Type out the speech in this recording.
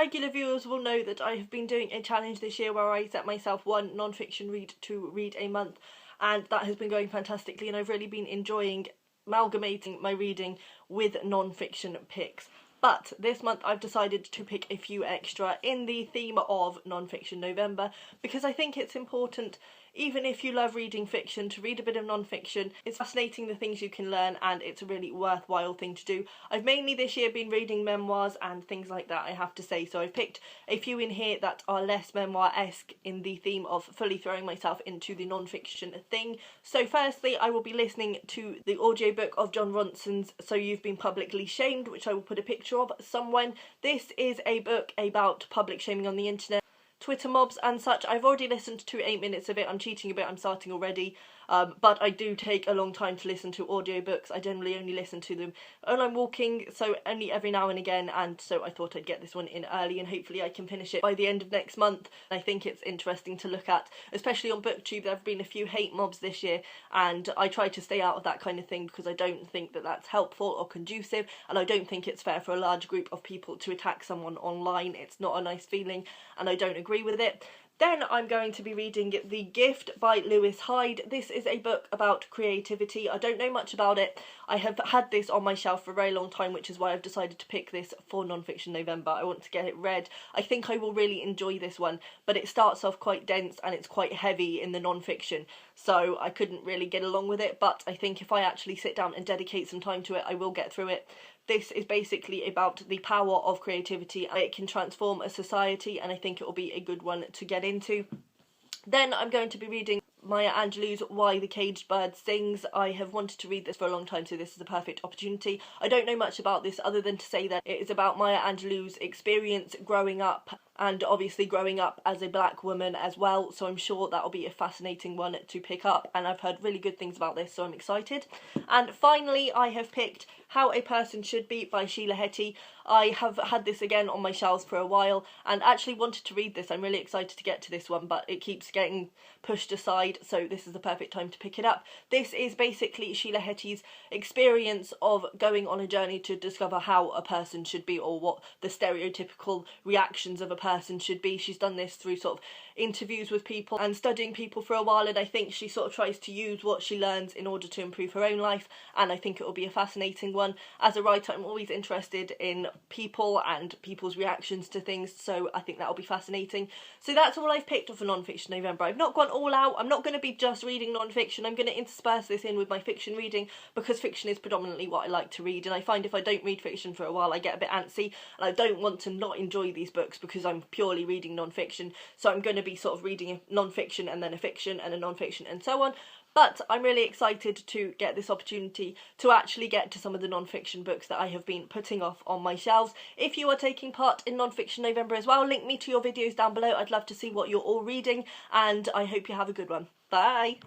Regular viewers will know that I have been doing a challenge this year where I set myself one non-fiction read to read a month, and that has been going fantastically, and I've really been enjoying amalgamating my reading with non-fiction picks. But this month I've decided to pick a few extra in the theme of Nonfiction November, because I think it's important, even if you love reading fiction, to read a bit of non-fiction. It's fascinating the things you can learn, and it's a really worthwhile thing to do. I've mainly this year been reading memoirs and things like that, I have to say, so I've picked a few in here that are less memoir-esque in the theme of fully throwing myself into the non-fiction thing. So firstly, I will be listening to the audiobook of Jon Ronson's So You've Been Publicly Shamed, which I will put a picture of somewhere. This is a book about public shaming on the internet, Twitter mobs and such. I've already listened to 8 minutes of it. I'm cheating a bit, I'm starting already. But I do take a long time to listen to audiobooks. I generally only listen to them when I'm walking, so only every now and again, and so I thought I'd get this one in early, and hopefully I can finish it by the end of next month. I think it's interesting to look at, especially on BookTube. There have been a few hate mobs this year, and I try to stay out of that kind of thing because I don't think that that's helpful or conducive, and I don't think it's fair for a large group of people to attack someone online. It's not a nice feeling, and I don't agree with it. Then I'm going to be reading The Gift by Lewis Hyde. This is a book about creativity. I don't know much about it. I have had this on my shelf for a very long time, which is why I've decided to pick this for Nonfiction November. I want to get it read. I think I will really enjoy this one, but it starts off quite dense and it's quite heavy in the nonfiction, so I couldn't really get along with it, but I think if I actually sit down and dedicate some time to it, I will get through it. This is basically about the power of creativity, and it can transform a society, and I think it will be a good one to get into. Then I'm going to be reading Maya Angelou's Why the Caged Bird Sings. I have wanted to read this for a long time, so this is a perfect opportunity. I don't know much about this other than to say that it is about Maya Angelou's experience growing up, and obviously growing up as a black woman as well, so I'm sure that'll be a fascinating one to pick up, and I've heard really good things about this, so I'm excited. And finally, I have picked How a Person Should Be by Sheila Heti. I have had this again on my shelves for a while and actually wanted to read this. I'm really excited to get to this one, but it keeps getting pushed aside, so this is the perfect time to pick it up. This is basically Sheila Heti's experience of going on a journey to discover how a person should be, or what the stereotypical reactions of a person should be. She's done this through sort of interviews with people and studying people for a while, and I think she sort of tries to use what she learns in order to improve her own life, and I think it will be a fascinating one. As a writer, I'm always interested in people and people's reactions to things, so I think that'll be fascinating. So that's all I've picked for Nonfiction November. I've not gone all out. I'm not going to be just reading non-fiction. I'm going to intersperse this in with my fiction reading, because fiction is predominantly what I like to read, and I find if I don't read fiction for a while I get a bit antsy, and I don't want to not enjoy these books because I'm purely reading non-fiction. So I'm going to be sort of reading a non-fiction and then a fiction and a non-fiction and so on. But I'm really excited to get this opportunity to actually get to some of the non-fiction books that I have been putting off on my shelves. If you are taking part in Nonfiction November as well, link me to your videos down below. I'd love to see what you're all reading, and I hope you have a good one. Bye!